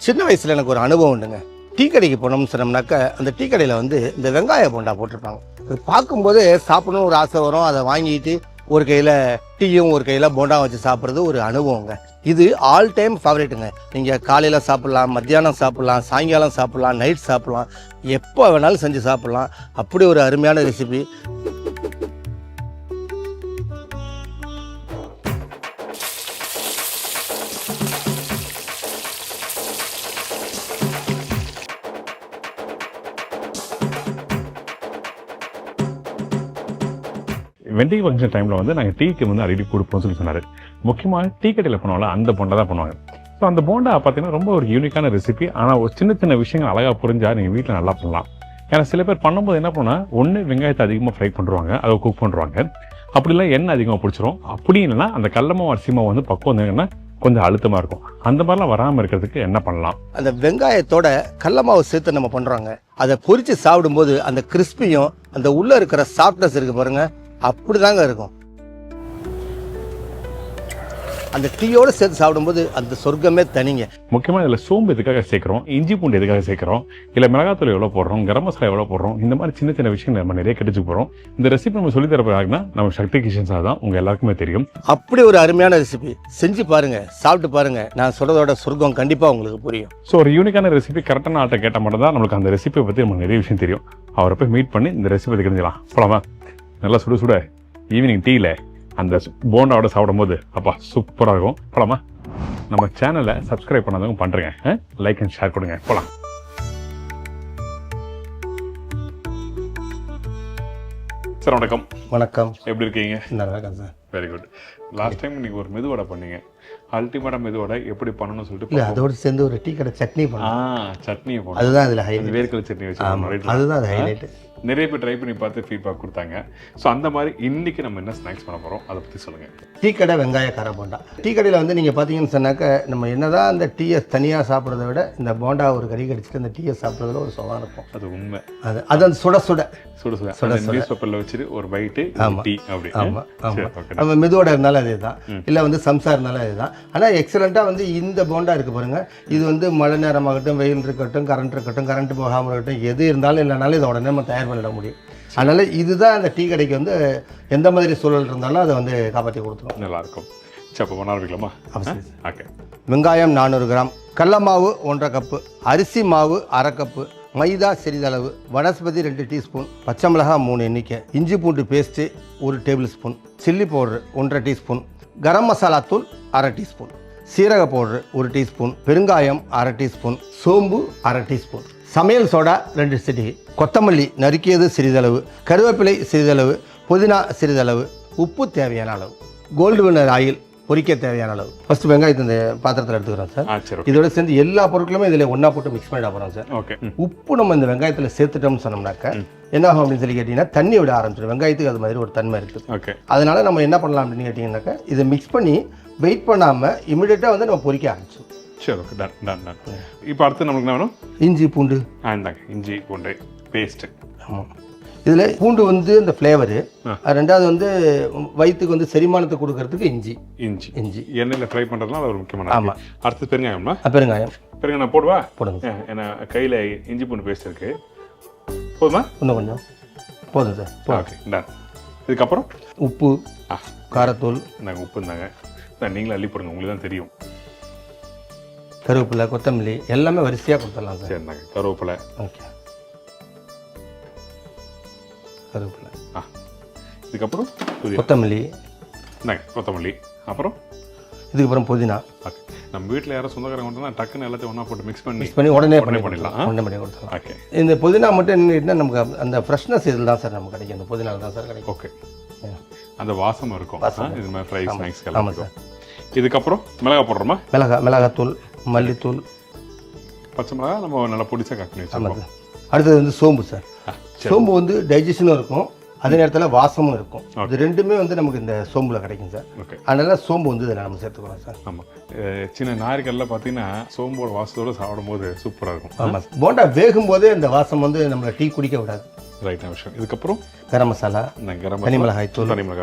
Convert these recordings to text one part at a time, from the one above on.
சின்ன வயசில் எனக்கு ஒரு அனுபவம் உண்டுங்க. டீ கடைக்கு போனோம்னு சொன்னோம்னாக்க அந்த டீ கடையில் வந்து இந்த வெங்காய போண்டா போட்டிருப்பாங்க. அது பார்க்கும்போதே சாப்பிடணும்னு ஒரு ஆசை வரும். அதை வாங்கிட்டு ஒரு கையில் டீயும் ஒரு கையில் போண்டாவும் வச்சு சாப்பிட்றது ஒரு அனுபவங்க. இது ஆல் டைம் ஃபேவரேட்டுங்க. நீங்கள் காலையில் சாப்பிட்லாம், மத்தியானம் சாப்பிட்லாம், சாயங்காலம் சாப்பிட்லாம், நைட் சாப்பிட்லாம், எப்போ வேணாலும் செஞ்சு சாப்பிட்லாம். அப்படி ஒரு அருமையான ரெசிபி. வெட்டிங் ஃபங்க்ஷன் டைமில் வந்து நாங்கள் டீக்கு வந்து அடிக்கடி கொடுப்போம்னு சொல்லி சொன்னார். முக்கியமாக டீ கடையில் பண்ணுவாங்களா அந்த போண்டா தான் பண்ணுவாங்க. ஸோ அந்த போண்டா பார்த்தீங்கன்னா ரொம்ப ஒரு யூனிக்கான ரெசிபி. ஆனால் ஒரு சின்ன சின்ன விஷயங்கள் அழகாக புரிஞ்சால் நீங்கள் வீட்டில் நல்லா பண்ணலாம். ஏன்னா சில பேர் பண்ணும்போது என்ன பண்ணால் ஒன்று வெங்காயத்தை அதிகமாக ஃப்ரை பண்ணுவாங்க, அதை குக் பண்ணுறாங்க. அப்படி இல்லை எண்ணெய் அதிகமாக பிடிச்சிரும். அப்படி இல்லைன்னா அந்த கடலமாவு அரிசிமாவு வந்து பக்குவம் என்னன்னா கொஞ்சம் அழுத்தமாக இருக்கும். அந்த மாதிரிலாம் வராமல் இருக்கிறதுக்கு என்ன பண்ணலாம்? அந்த வெங்காயத்தோட கடல மாவு சேர்த்து நம்ம பண்ணுறோங்க. அதை பொரித்து சாப்பிடும்போது அந்த கிறிஸ்பியும் அந்த உள்ளே இருக்கிற சாஃப்ட்னஸ் இருக்குது பாருங்க, அப்படிதாங்க இருக்கும். அந்த டீயோடு சேர்த்து சாப்பிடும்போது அந்த சொர்க்கமே தனிங்க. முக்கியமாக இதில் சோம்பு எதுக்காக சேர்க்குறோம், இஞ்சி பூண்டு எதுக்காக சேர்க்குறோம், இல்லை மிளகாத்தூள் எவ்வளோ போடுறோம், கரம் மசாலா எவ்வளோ போடுறோம், இந்த மாதிரி சின்ன சின்ன விஷயங்கள் நம்ம நிறைய கிடைச்சி போகிறோம். இந்த ரெசிபி நம்ம சொல்லி தரப்போறாங்கன்னா நம்ம சக்தி கிச்சன்ஸாக தான் உங்கள் எல்லாருக்குமே தெரியும். அப்படி ஒரு அருமையான ரெசிபி செஞ்சு பாருங்க, சாப்பிட்டு பாருங்க. நான் சொல்றதோட சொர்க்கம் கண்டிப்பாக உங்களுக்கு புரியும். ஸோ ஒரு யூனிக்கான ரெசிபி கரெக்டான ஆட்டை கேட்டால் மட்டும் தான் நம்மளுக்கு அந்த ரெசிபியை பற்றி நமக்கு நிறைய விஷயம் தெரியும். அவரை போய் மீட் பண்ணி இந்த ரெசிபி தெரிஞ்சிடலாம். போலாமா? நல்லா சுட சுட ஈவினிங் டீயில் அந்த போண்டாவோட சாப்பிடும் போது அப்பா சூப்பராக இருக்கும். போலாமா? நம்ம சேனலை சப்ஸ்கிரைப் பண்ணாதவங்க பண்ணுறேங்க, லைக் அண்ட் ஷேர் கொடுங்க. போகலாம். சார் வணக்கம். வணக்கம். எப்படி இருக்கீங்க? நல்லா இருக்கேன் sir. Very good. Last time நீங்கள் ஒரு மெதுவடை பண்ணீங்க. அல்டிமேட்டாக மெதுவடை எப்படி பண்ணணும்னு சொல்லிட்டு இல்லை, அதோடு சேர்ந்து ஒரு டீ கடை சட்னி பண்ணலாம். சட்னியை போடணும். அதுதான் அதில் ஹைலைட். வேர்க்கடலை சட்னி வச்சு அதுதான் அது ஹைலைட். நிறைய பேர் ட்ரை பண்ணி பார்த்து ஃபீட்பேக் கொடுத்தாங்க. ஸோ அந்த மாதிரி இன்னைக்கு நம்ம என்ன ஸ்நாக்ஸ் பண்ண போகிறோம் அதை பற்றி சொல்லுங்கள். டீ கடை வெங்காய கார போண்டா. டீ கடையில் வந்து நீங்கள் பார்த்தீங்கன்னு சொன்னாக்க நம்ம என்னதான் அந்த டீயை தனியாக சாப்பிட்றத விட இந்த போண்டா ஒரு கறி கடிச்சிட்டு அந்த டீயை சாப்பிட்றதுல ஒரு சுகம் இருக்கும். அது உண்மை. அது அந்த சுட சுட சுட சுட நியூஸ் பேப்பரில் வச்சுட்டு ஒரு பைட்டு டீ அப்படி. ஆமாம் ஆமாம். நம்ம மெதுவோட இருந்தாலும் அதே தான், இல்லை வந்து சம்சா இருந்தாலும் அதே தான். ஆனால் எக்ஸலண்ட்டாக வந்து இந்த போண்டா இருக்குது பாருங்கள். இது வந்து மழை நேரமாகட்டும், வெயில் இருக்கட்டும், கரண்ட் போகாமல் இருக்கட்டும், எது இருந்தாலும் இல்லைனாலும் இதை உடனே நம்ம தயார் பண்ணிட முடியும். அதனால் இதுதான் அந்த டீ கடைக்கு வந்து எந்த மாதிரி சூழல் இருந்தாலும் அதை வந்து காப்பாற்றி கொடுத்துரும். நல்லாயிருக்கும். சரி, அப்போ பண்ண ஆரம்பிக்கலாமா? ஓகே. வெங்காயம் 400 கிராம், கடல மாவு 1.5 கப்பு, அரிசி மாவு 1/2 கப்பு, மைதா சிறிதளவு, வனஸ்பதி 2 டீஸ்பூன், பச்சை மிளகாய் 3 எண்ணிக்கை, இஞ்சி பூண்டு paste 1 tablespoon, chilli powder 1/2 teaspoon, garam masala தூள் 1/2 டீஸ்பூன், சீரக பவுடர் 1 டீஸ்பூன், பெருங்காயம் 1/2 டீஸ்பூன், சோம்பு 1/2 டீஸ்பூன், சமையல் சோடா 2 சிட்டிகை, கொத்தமல்லி நறுக்கியது சிறிதளவு, கருவேப்பிலை சிறிதளவு, புதினா சிறிதளவு, உப்பு தேவையான அளவு, கோல்டு வினர் ஆயில் பொரிக்க தேவையான அளவு. ஃபர்ஸ்ட் வெங்காயத்தை இந்த பாத்திரத்தில் எடுத்துக்கிறோம் சார். இதோட சேர்ந்து எல்லா பொருட்களுமே இதில் ஒன்றா போட்டு மிக்ஸ் பண்ணிட போகிறோம் சார். ஓகே. உப்பு நம்ம இந்த வெங்காயத்தில் சேர்த்துட்டோம்னு சொன்னோம்னாக்க என்ன ஆகும் அப்படின்னு சொல்லி கேட்டிங்கன்னா தண்ணி விட ஆரம்பிச்சிடும். வெங்காயத்துக்கு அது மாதிரி ஒரு தன்மை இருக்குது. ஓகே. அதனால நம்ம என்ன பண்ணலாம் அப்படின்னு கேட்டிங்கன்னாக்கா இதை மிக்ஸ் பண்ணி வெயிட் பண்ணாமல் இமிடியேட்டாக வந்து நம்ம பொரிக்க ஆரம்பிச்சிடும். சரி, ஓகே. Done done done. இப்போ அடுத்து நமக்கு என்ன வேணும்? இஞ்சி பூண்டு. இந்தாங்க இஞ்சி பூண்டு பேஸ்ட்டு. ஆமாம். இதில் பூண்டு வந்து இந்த ஃப்ளேவரு, ரெண்டாவது வந்து வயிற்றுக்கு வந்து செரிமானத்தை கொடுக்கறதுக்கு இஞ்சி. இஞ்சி எண்ணெயில் ஃப்ரை பண்ணுறதுலாம் அது ஒரு முக்கியமான. ஆமாம். அடுத்து பெருங்காயம்னா? பெருங்காயம் நான் போடுவா? போடுங்க. ஏன்னா கையில் இஞ்சி பூண்டு பேஸ்ட் இருக்குது. போதுமா? இன்னும் கொஞ்சம் போதும் சார். Okay, ton. இதுக்கப்புறம் உப்பு, காரத்தூள். நாங்கள் உப்பு இருந்தாங்க, நீங்களும் அள்ளி போடுங்க, உங்களுக்கு தான் தெரியும். கருவேப்பிலை, கொத்தமல்லி எல்லாமே வரிசையாக கொடுத்துடலாம் சார். சரிந்தாங்க. கருவேப்பிலை. ஓகே. கருவேப்பிலை. இதுக்கப்புறம் கொத்தமல்லி. கொத்தமல்லி. அப்புறம் இதுக்கப்புறம் புதினா. ஓகே. நம்ம வீட்டில் யாரும் சொந்தக்காரங்க கொண்டு டக்குன்னு எல்லாத்தையும் ஒன்றா போட்டு மிக்ஸ் பண்ணி உடனே பண்ணிடலாம். உடனே பண்ணி கொடுத்துடலாம். ஓகே. இந்த புதினா மட்டும் என்ன நமக்கு அந்த ஃப்ரெஷ்னஸ் இதில் தான் சார் நமக்கு கிடைக்கும். அந்த புதினாவில் தான் சார் கிடைக்கும். ஓகே. அந்த வாசம் இருக்கும் இது மாதிரி ஃப்ரை ஸ்நாக்ஸ். ஆமாம் சார். இதுக்கப்புறம் மிளகாய் போடுறோமா? மிளகாத்தூள், மல்லித்தூள், பச்சை மிளகாய் நம்ம நல்லா பொடிசாக கட் பண்ணி வச்சுருக்கோம். அடுத்தது வந்து சோம்பு சார். சோம்பு வந்து டைஜஷனும் இருக்கும், அதே நேரத்தில் வாசமும் இருக்கும். இது ரெண்டுமே வந்து நமக்கு இந்த சோம்புல கிடைக்கும் சார். ஓகே. அதனால சோம்பு வந்து இதில் நம்ம சேர்த்துக்கிறோம் சார். ஆமாம். சின்ன நாரிக்கல்லாம் பார்த்தீங்கன்னா சோம்போட வாசத்தோடு சாப்பிடும் போது சூப்பராக இருக்கும். ஆமாம். போண்டா வேகும் போதே இந்த வாசம் வந்து நம்மளை டீ குடிக்க விடாது. ரைட்டான விஷயம். இதுக்கப்புறம் கரம் மசாலா, தனி மிளகாய் தூள்.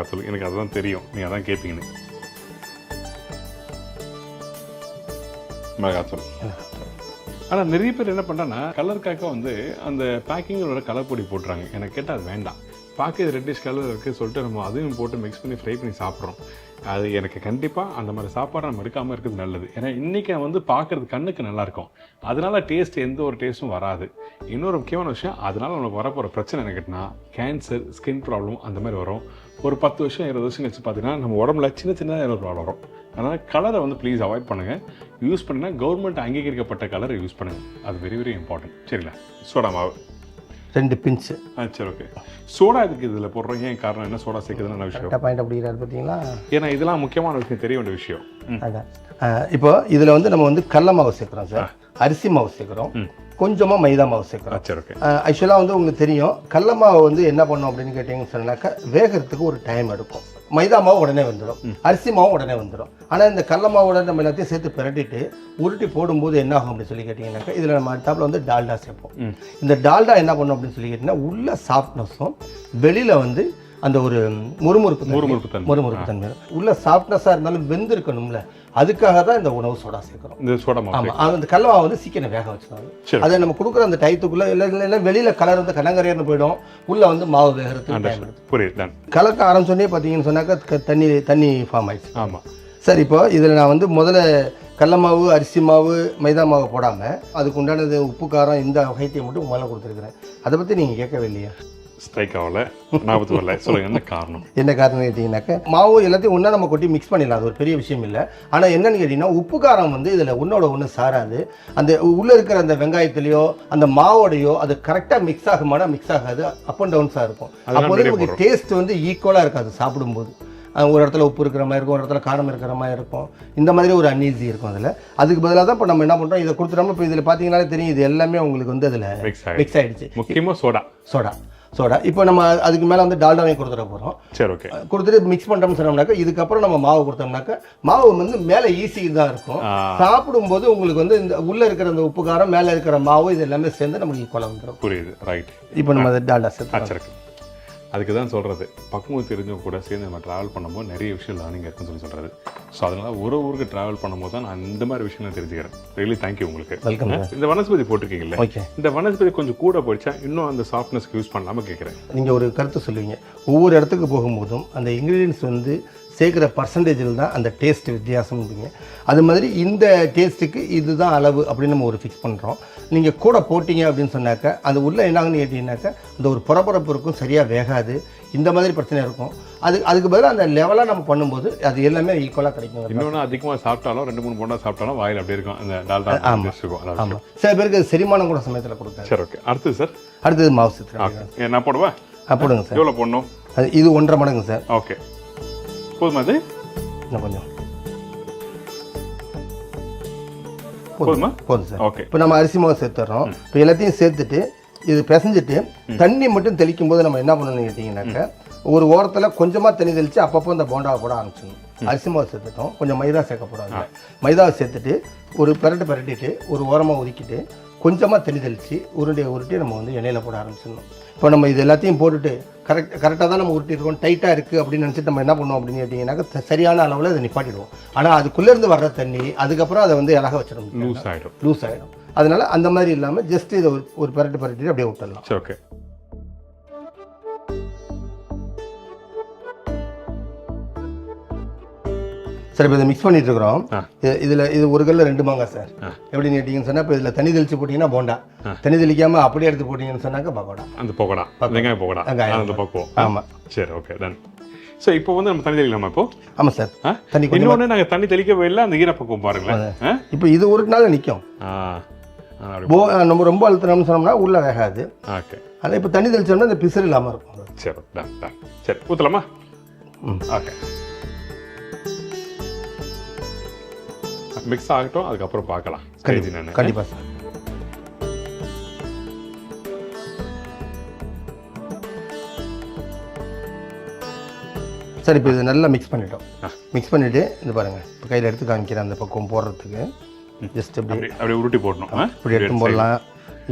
எனக்கு அதுதான் தெரியும், நீங்கள் அதான் கேட்பீங்கன்னு. மிளகாத்தூள். ஆனால் நிறைய பேர் என்ன பண்ணுறாங்கன்னா கலருக்காக வந்து அந்த பேக்கிங்கோட கலர் பொடி போட்டுறாங்க. எனக்கு கேட்டால் அது வேண்டாம், பார்க்க ரெட்டிஷ் கலர் இருக்குது சொல்லிட்டு நம்ம அதையும் போட்டு மிக்ஸ் பண்ணி ஃப்ரை பண்ணி சாப்பிட்றோம். அது எனக்கு கண்டிப்பாக அந்த மாதிரி சாப்பாடு நம்ம எடுக்காமல் இருக்கிறது நல்லது. ஏன்னா இன்றைக்கி வந்து பார்க்குறது கண்ணுக்கு நல்லாயிருக்கும், அதனால டேஸ்ட் எந்த ஒரு டேஸ்ட்டும் வராது. இன்னொரு முக்கியமான விஷயம், அதனால் நமக்கு வரப்போகிற பிரச்சனை என்ன கேட்டினா கேன்சர், ஸ்கின் ப்ராப்ளம் அந்த மாதிரி வரும். ஒரு 10 வருஷம் 20 வருஷம் கழிச்சு பார்த்தீங்கன்னா நம்ம உடம்புல சின்ன சின்ன ப்ராப்ளம் வரும். அதனால் கலரை வந்து ப்ளீஸ் அவாய்ட் பண்ணுங்கள். யூஸ் பண்ணினா கவர்மெண்ட் அங்கீகரிக்கப்பட்ட கலரை யூஸ் பண்ணுங்கள், அது வெரி வெரி இம்பார்ட்டன்ட். சரிங்களா? சோடா மாவு 2 பிஞ்சு. சரி, ஓகே. சோடா இதுக்கு இதில் போடுறோம், ஏன் காரணம் என்ன? சோடா சேர்க்குதுன்னு நல்ல விஷயம் பாயிண்ட் அப்படிங்கிறாரு பார்த்தீங்களா? ஏன்னா இதெல்லாம் முக்கியமான விஷயம், தெரிய வேண்டிய விஷயம். அதான் இப்போ இதில் வந்து நம்ம வந்து கடல மாவு சேர்க்குறோம் சார், அரிசி மாவு சேர்க்குறோம், கொஞ்சமாக மைதா மாவு சேர்க்குறோம். சரி, ஓகே. ஆக்சுவலாக வந்து உங்களுக்கு தெரியும், கடல மாவு வந்து என்ன பண்ணோம் அப்படின்னு கேட்டிங்கன்னு சொன்னாக்கா வேகிறதுக்கு ஒரு டைம் எடுக்கும். மைதா மாவு உடனே வந்துடும், அரிசி மாவும் உடனே வந்துடும். ஆனால் இந்த கடல மாவோட நம்ம எல்லாத்தையும் சேர்த்து பிரட்டிட்டு உருட்டி போடும்போது என்ன ஆகும் அப்படின்னு சொல்லி கேட்டிங்கன்னாக்கா இதில் நம்ம அடுத்தாப்புல வந்து டால்டா சேர்ப்போம். இந்த டால்டா என்ன பண்ணும் அப்படின்னு சொல்லி கேட்டிங்கன்னா உள்ள சாஃப்ட்னஸும் வெளியில் வந்து அந்த ஒரு முறுமுறுப்பு தன்மை. உள்ள சாஃப்ட்னஸாக இருந்தாலும் வெந்து இருக்கணும்ல, அதுக்காக தான் இந்த உணவு சோடா சேர்க்குறோம். இந்த சோடா மாவு, ஆமாம், அந்த கடல மாவு வந்து சீக்கிரம் வேக வச்சுருவாங்க. அதை நம்ம கொடுக்குற அந்த டயத்துக்குள்ளே இல்லை வெளியில் கலர் வந்து கனங்கரையர்னு போயிடும், உள்ளே வந்து மாவு வேகிறதுக்கு டைம் எடுத்து புரியுது. கலக்க ஆரம்பிச்சோடனே பார்த்தீங்கன்னு சொன்னாக்கா தண்ணி ஃபார்ம் ஆயிடுச்சு. ஆமாம் சார், இப்போ இதில் நான் வந்து முதல்ல கடல மாவு, அரிசி மாவு, மைதா மாவு போடாமல் அதுக்கு உண்டானது உப்பு காரம் இந்த வகைத்தையும் மட்டும் முதல்ல கொடுத்துருக்குறேன். அதை பற்றி நீங்கள் கேட்கவே இல்லையா? ஸ்ட்ரைக் ஆகல, ஞாபகத்து வரல, சொல்லுங்க என்ன காரணம்? என்ன காரணம் கேட்டிங்கன்னாக்கா மாவு எல்லாத்தையும் ஒன்றா நம்ம கொட்டி மிக்ஸ் பண்ணிடலாம், அது ஒரு பெரிய விஷயம் இல்லை. ஆனால் என்னன்னு கேட்டிங்கன்னா உப்பு காரம் வந்து இதில் ஒன்றோட ஒன்று சாராது. அந்த உள்ளே இருக்கிற அந்த வெங்காயத்துலையோ அந்த மாவோடையோ அது கரெக்டாக மிக்ஸ் ஆகுமானா மிக்ஸ் ஆகாது, அப் அண்ட் டவுன்ஸாக இருக்கும். அப்போ வந்து நமக்கு டேஸ்ட் வந்து ஈக்குவலாக இருக்காது சாப்பிடும்போது. ஒரு இடத்துல உப்பு இருக்கிற மாதிரி இருக்கும், ஒரு இடத்துல காரம் இருக்கிற மாதிரி இருக்கும், இந்த மாதிரி ஒரு அன்ஈஸி இருக்கும் அதில். அதுக்கு பதிலாக தான் இப்போ நம்ம என்ன பண்ணுறோம், இதை கொடுத்துட்டோம். இப்போ இதில் பார்த்தீங்கன்னாலே தெரியும், இது எல்லாமே உங்களுக்கு வந்து அதில் மிக்ஸ் ஆகிடுச்சு. முக்கியமாக சோடா இப்போ நம்ம அதுக்கு மேலே வந்து டால்டாவையும் கொடுத்துட போகிறோம். சரி, ஓகே. கொடுத்துட்டு மிக்ஸ் பண்ணிட்டோம்னு சொன்னோம்னாக்கா இதுக்கப்புறம் நம்ம மாவு கொடுத்தோம்னாக்கா மாவு வந்து மேலே ஈஸி தான் இருக்கும். சாப்பிடும்போது உங்களுக்கு வந்து இந்த உள்ளே இருக்கிற அந்த உப்பு காரம், மேலே இருக்கிற மாவு, இது எல்லாமே சேர்ந்து நமக்கு ஈக்குவலாக வந்துடும். புரியுது, ரைட். இப்போ நம்ம அதை டால்டா சேர்த்து அதுக்கு தான் சொல்கிறது, பக்குவம் தெரிஞ்சவங்க கூட சேர்ந்து நம்ம ட்ராவல் பண்ணும்போது நிறைய விஷயம் லேர்னிங் இருக்குன்னு சொல்கிறது. ஸோ அதனால் ஒரு ஊருக்கு ட்ராவல் பண்ணும்போது தான் நான் இந்த மாதிரி விஷயம்லாம் தெரிஞ்சுக்கிறேன். ரியலி தேங்க்யூ உங்களுக்கு. வெல்கம். இந்த வனஸ்பதி போட்டிருக்கீங்கல்ல, இந்த வனஸ்பதி கொஞ்சம் கூட போயிடுச்சா இன்னும் அந்த சாஃப்ட்னஸ்க்கு யூஸ் பண்ணாமல் கேட்குறேன். நீங்கள் ஒரு கருத்து சொல்லுவீங்க, ஒவ்வொரு இடத்துக்கு போகும்போதும் அந்த இன்க்ரீடியன்ஸ் வந்து சேர்க்குற பர்சன்டேஜில் தான் அந்த டேஸ்ட் வித்தியாசம் இருக்குங்க. அது மாதிரி இந்த டேஸ்ட்டுக்கு இதுதான் அளவு அப்படின்னு நம்ம ஒரு ஃபிக்ஸ் பண்ணுறோம். நீங்கள் கூட போட்டிங்க அப்படின்னு சொன்னாக்கா அது உள்ளே என்னாகுன்னு கேட்டிங்கனாக்கா அந்த ஒரு புறப்பரப்பு இருக்கும், சரியாக வேகாது, இந்த மாதிரி பிரச்சனை இருக்கும். அதுக்கு பதிலாக அந்த லெவலாக நம்ம பண்ணும்போது அது எல்லாமே ஈக்குவலாக கிடைக்கும். இன்னொன்று அதிகமாக சாப்பிட்டாலும் 2-3 போண்டா சாப்பிட்டாலும் வாயில் அப்படி இருக்கும் அந்த டால்டா. ஆமாம், சில பேருக்கு செரிமானம் கூட சமயத்தில் கொடுத்தாங்க. சரி, ஓகே. அடுத்தது சார், அடுத்தது மாவு சேர்த்து நான் போடுவேன். போடுங்க சார். எவ்வளோ போடணும்? இது 1.5 மடங்கு சார். ஓகே, போதுமா? அது இன்னும் கொஞ்சம் போதும் சார். ஓகே. இப்போ நம்ம அரிசி மாவு சேர்த்துறோம். இப்போ எல்லாத்தையும் சேர்த்துட்டு இது பிசைஞ்சிட்டு தண்ணி மட்டும் தெளிக்கும் போது நம்ம என்ன பண்ணணும்னு கேட்டிங்கன்னாக்கா ஒரு ஓரத்தில் கொஞ்சமாக தண்ணி தெளித்து அப்பப்போ இந்த போண்டாவை போட ஆரம்பிச்சிடணும். அரிசி மாவு சேர்த்துட்டோம், கொஞ்சம் மைதா சேர்க்கக்கூடாது. மைதாவை சேர்த்துட்டு ஒரு பிரட்டிட்டு ஒரு ஓரமாக ஒதுக்கிட்டு கொஞ்சமாக தண்ணி தெளித்து உருட்டி நம்ம வந்து எண்ணெயில் போட ஆரம்பிச்சிடணும். இப்போ நம்ம இது எல்லாத்தையும் போட்டுட்டு கரெக்டாக தான் நம்ம உருட்டிருக்கோம், டைட்டாக இருக்குது அப்படின்னு நினச்சிட்டு நம்ம என்ன பண்ணுவோம் அப்படின்னு கேட்டிங்கன்னாக்கா சரியான அளவில் அதை நிப்பாட்டிடுவோம். ஆனால் அதுக்குள்ளேருந்து வர்ற தண்ணி அதுக்கப்புறம் அதை வந்து இலக வச்சிடும், லூஸ் ஆகிடும். அதனால அந்த மாதிரி இல்லாமல் ஜஸ்ட் இதை ஒரு பிரட்டிட்டு அப்படியே விட்டுடலாம். சரி, ஓகே. சார், இப்போ இதை மிக்ஸ் பண்ணிட்டு இருக்கிறோம். இது ஒரு கல்ல 2 மாங்காய் சார். எப்படின்னு கேட்டிங்கன்னு சொன்னால் இப்போ இதில் தண்ணி தெளிச்சு போட்டிங்கன்னா போண்டா, தண்ணி தெளிக்காமல் அப்படியே எடுத்து போட்டிங்கன்னு சொன்னாக்கா பக்கோடா. அந்த பக்கோடா, வெங்காயம் பக்கோடா, அந்த பக்குவம். ஆமாம். சரி, ஓகே, டன். ஸோ இப்போ வந்து நம்ம தண்ணி தெளிக்கலாமா? இப்போ ஆமாம் சார். தண்ணி இன்னொன்று நாங்கள் தண்ணி தெளிக்கவே இல்லை, அந்த ஈரப்பக்குவம் பாருங்களேன். இப்போ இது ஒரு நாள் நிற்கும். நம்ம ரொம்ப அழுத்தினோம்னு சொன்னோம்னா உள்ளே வேகாது. ஓகே. ஆனால் இப்போ தண்ணி தெளிச்சோம்னா இந்த பிசுறு இல்லாமல் இருக்கும். சரி, டன். சரி, ஊற்றலாமா? ஓகே. மிக்ஸ் ஆகட்டும், அதுக்கப்புறம் பார்க்கலாம். கண்டிப்பாக சார். சார், இப்போ இது நல்லா மிக்ஸ் பண்ணிட்டோம். மிக்ஸ் பண்ணிவிட்டு இது பாருங்கள், இப்போ கையில் எடுத்து காமிக்கிறேன் அந்த பக்கம் போடுறதுக்கு. ஜஸ்ட் அப்படி உருட்டி போடணும். இப்படி எடுத்து போடலாம்.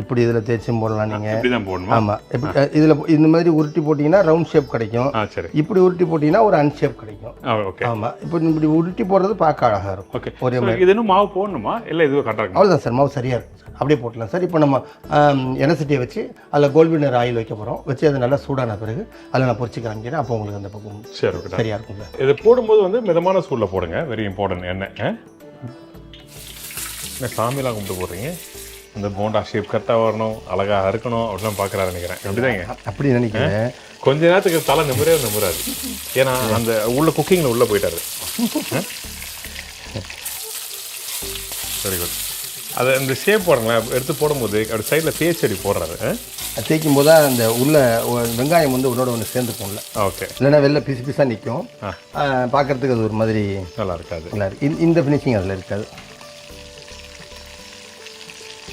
இப்படி இதில் தேய்ச்சும் போடலாம் நீங்கள். இப்படி தான் போடணும். ஆமாம், இப்போ இதில் இந்த மாதிரி உருட்டி போட்டிங்கன்னா ரவுண்ட் ஷேப் கிடைக்கும். சரி. இப்படி உருட்டி போட்டிங்கன்னா ஒரு அன்ஷேப் கிடைக்கும். ஓகே. ஆமாம், இப்போ இப்படி உருட்டி போடுறது பார்க்க அழகாக இருக்கும். ஓகே. ஒரே மாதிரி இது இன்னும் மாவு போடணுமா இல்லை இதுவும் கரெக்டாக இருக்கும்? அவ்வளோதான் சார், மாவு சரியாக இருக்கும் சார். அப்படியே போட்டலாம் சார். இப்போ நம்ம எண்ணெய் சட்டியை வச்சு அதில் கோல்டு ஆயில் வைக்க போகிறோம். வச்சு அது நல்லா சூடான பிறகு அதில் நான் பொரிச்சு காமிக்கிறேன். அப்போ உங்களுக்கு அந்த பக்கம் சரி சரியாக இருக்கும் சார். இது போடும்போது வந்து மிதமான சூடில் போடுங்க. Very important. எண்ணெய் சாமியெல்லாம் கும்பிட்டு போடுறீங்க. இந்த போண்டா ஷேப் கரெக்டாக வரணும், அழகாக இருக்கணும் அப்படிலாம் பார்க்குறாரு நினைக்கிறேன். அப்படிதாங்க? அப்படி நினைக்கிறேன். கொஞ்ச நேரத்துக்கு தலை நம்புறாது. ஏன்னா அந்த உள்ள குக்கிங்கில் உள்ளே போயிட்டாரு. Very good. அதை இந்த ஷேப் போடுங்களேன். எடுத்து போடும்போது அப்படி சைடில் தேய்ச்சடி போடுறாரு. தேய்க்கும் போது அந்த உள்ள வெங்காயம் வந்து உன்னோட ஒன்று சேர்ந்துக்கும்ல. ஓகே. இல்லைன்னா வெளில பிசு பிசாக நிற்கும். பார்க்குறதுக்கு அது ஒரு மாதிரி நல்லா இருக்காது. நல்லா இருக்கு. இந்த ஃபினிஷிங் அதில் இருக்காது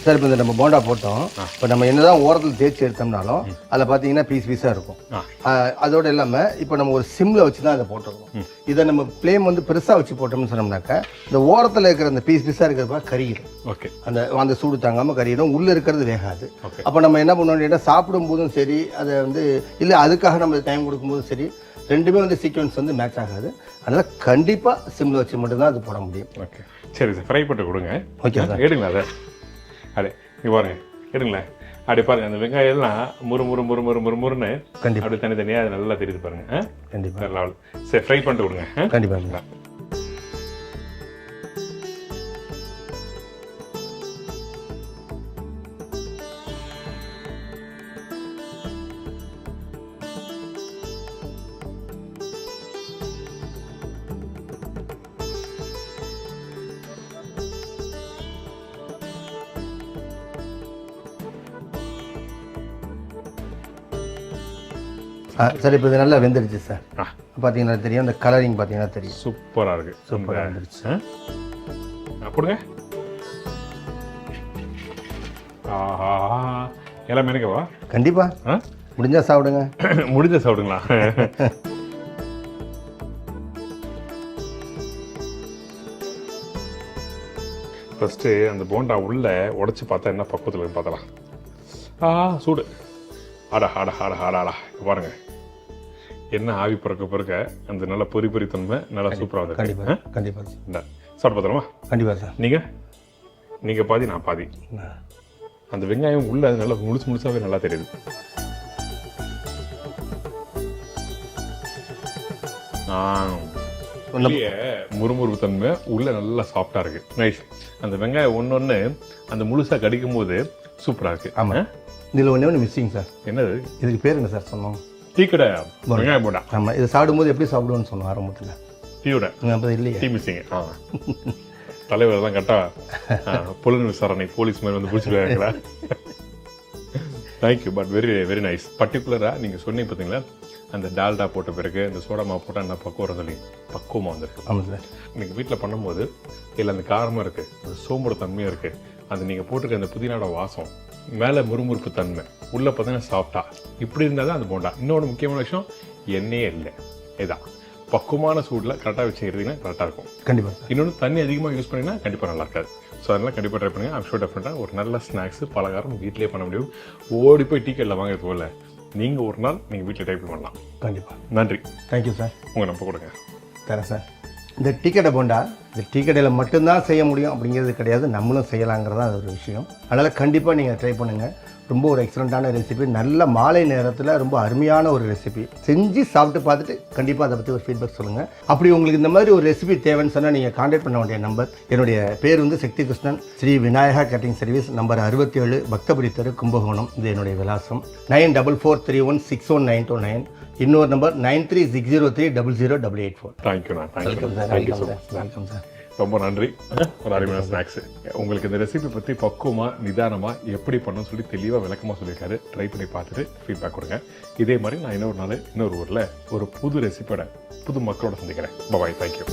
சார். இப்போ இந்த நம்ம போண்டா போட்டோம். இப்போ நம்ம என்னதான் ஓரத்தில் தேய்ச்சி எடுத்தோம்னாலும் அதில் பார்த்தீங்கன்னா பீஸாக இருக்கும். அதோடு இல்லாமல் இப்போ நம்ம ஒரு சிம்மில் வச்சு தான் அதை போட்டுருக்கோம். இதை நம்ம ஃப்ளேம் வந்து பெருசாக வச்சு போட்டோம்னு சொன்னோம்னாக்கா இந்த ஓரத்தில் இருக்கிற அந்த பீஸாக இருக்கிறப்ப கறியிடும். ஓகே. அந்த சூடு தாங்காமல் கறியிடும். உள்ளே இருக்கிறது வேகாது. அப்போ நம்ம என்ன பண்ணோம் கேட்டால் சாப்பிடும் போதும் சரி, அதை வந்து இல்லை அதுக்காக நம்ம டைம் கொடுக்கும்போதும் சரி, ரெண்டுமே வந்து சீக்வன்ஸ் வந்து மேட்ச் ஆகாது. அதனால் கண்டிப்பாக சிம்மில் வச்சு மட்டும்தான் அது போட முடியும். ஓகே. சரி சார், ஃப்ரை பண்ணி கொடுங்க. Okay sir. எடுங்களா அதை? அடே இங்கே பாருங்க, எடுங்களேன். அப்படி பாருங்க, அந்த வெங்காயம் எல்லாம் முறுன்னு கண்டிப்பாக அப்படி தனித்தனியாக அது நல்லா தெரியுது பாருங்க. கண்டிப்பாக. சரி, ஃப்ரை பண்ணிட்டு கொடுங்க. கண்டிப்பாக. சார் இப்போ இது நல்லா வெந்துடுச்சு சார். பார்த்தீங்கன்னா தெரியும், அந்த கலரிங் பார்த்தீங்கன்னா தெரியும். சூப்பராக இருக்குது. சூப்பராக வந்துடுச்சு. போடுங்க. ஆஹா, எல்லாம் மெனுக்கவா? கண்டிப்பாக. முடிஞ்சால் சாப்பிடுங்க. முடிஞ்ச சாப்பிடுங்களா? ஃபஸ்ட்டு அந்த போண்டா உள்ள உடச்சி பார்த்தா என்ன பக்குவத்தில் பார்த்தலாம். சூடு. ஆடா பாருங்க, என்ன ஆவி பிறக்க அந்த நல்ல பொறி தன்மை நல்லா சூப்பராக வந்து. கண்டிப்பாக சாப்பிட்டு பார்த்துருமா? கண்டிப்பாக சார். நீங்கள் பாதி, நான் பாதி. அந்த வெங்காயம் உள்ள நல்லா முழுசாவே நல்லா தெரியுது. முறுமுறுப்பு தன்மை உள்ள நல்லா சாஃப்டா இருக்கு. நைஸ். அந்த வெங்காயம் ஒன்னொன்னு அந்த முழுசா கடிக்கும் போது சூப்பரா இருக்கு. ஆமா. இதுல ஒண்ணு மிஸ்ஸிங் சார். என்னது? இதுக்கு பேர் என்ன சார் சொன்னோம்? டீ கடை வெங்காயம் போண்டா. ஆமா, இது சாப்பிடும்போது எப்படி சாப்பிடுவோம்னு சொன்னோம் ஆரம்பத்தில். டீயோட இல்லையா? T missing. தலைவர் தான் கரெக்டா புலன் விசாரணை போலீஸ் மாதிரி வந்து பிடிச்சிருக்காங்களா? Thank you. But very very nice. பர்டிகுலராக நீங்கள் சொன்னீங்க பார்த்தீங்களா, அந்த டால்டா போட்ட பிறகு இந்த சோடா மாவு போட்டால் என்ன பக்குவம் சொல்லி பக்குவமாக வந்துருக்கு. ஆமாம் சார். நீங்கள் வீட்டில் பண்ணும்போது இதில் அந்த காரமாக இருக்குது, அந்த சோம்போட தன்மையாக இருக்குது, அந்த நீங்கள் போட்டிருக்க அந்த புதினாவோட வாசம், மேலே முறுமுறுப்பு தன்மை, உள்ளே பார்த்தீங்கன்னா சாஃப்டா, இப்படி இருந்தால் தான் அந்த போண்டா. இன்னொரு முக்கியமான விஷயம், எண்ணெயே இல்லை. இதான் பக்குவமான சூடில் கரெக்டாக வச்சுக்கிறீங்கன்னா கரெக்டாக இருக்கும். கண்டிப்பாக. இன்னொன்று தண்ணி அதிகமாக யூஸ் பண்ணிங்கன்னா கண்டிப்பாக நல்லா இருக்காது. ஸோ அதெல்லாம் கண்டிப்பாக ட்ரை பண்ணுங்கள். ஐம் ஷூர் டெஃபினட்டாக ஒரு நல்ல ஸ்நாக்ஸு பலகாரம் வீட்டிலே பண்ண முடியும். ஓடி போய் டீ கடையில் வாங்கிறது போல நீங்கள் ஒரு நாள் நீங்கள் வீட்டில் டைப் பண்ணலாம். கண்டிப்பாக. நன்றி. Thank you sir. உங்கள் நம்ப கொடுங்க. தரேன் சார். இந்த டீ கடை போண்டா இந்த டீ கடையில் மட்டும்தான் செய்ய முடியும் அப்படிங்கிறது கிடையாது, நம்மளும் செய்யலாங்கிறதா அது ஒரு விஷயம். அதனால் கண்டிப்பாக நீங்கள் ட்ரை பண்ணுங்கள். ரொம்ப ஒரு எக்ஸலண்ட்டான ரெசிபி, நல்ல மாலை நேரத்தில் ரொம்ப அருமையான ஒரு ரெசிபி. செஞ்சு சாப்பிட்டு பார்த்துட்டு கண்டிப்பாக அதை பற்றி ஒரு ஃபீட்பேக் சொல்லுங்கள். அப்படி உங்களுக்கு இந்த மாதிரி ஒரு ரெசிபி தேவைன்னு சொன்னால் நீங்கள் கான்டாக்ட் பண்ண வேண்டிய நம்பர், என்னுடைய பேர் வந்து Shakti Krishnan, Sri Vinayaka catering service, number 67, Bhaktapuri தெரு, கும்பகோணம். இது என்னுடைய விலாசம். 9443161929. இன்னொரு நம்பர் 9360300884. தேங்க்யூண்ணா. Welcome sir. ரொம்ப நன்றி. ஒரு அருமையான ஸ்நாக்ஸ். உங்களுக்கு இந்த ரெசிபி பற்றி பக்குவமாக நிதானமாக எப்படி பண்ணணும்னு சொல்லி தெளிவாக விளக்கமாக சொல்லியிருக்காரு. ட்ரை பண்ணி பார்த்துட்டு ஃபீட்பேக் கொடுங்க. இதே மாதிரி நான் இன்னொரு நாள் இன்னொரு ஊரில் ஒரு புது ரெசிபியோட புது மக்களோட சந்திக்கிறேன். பாய். தேங்க்யூ.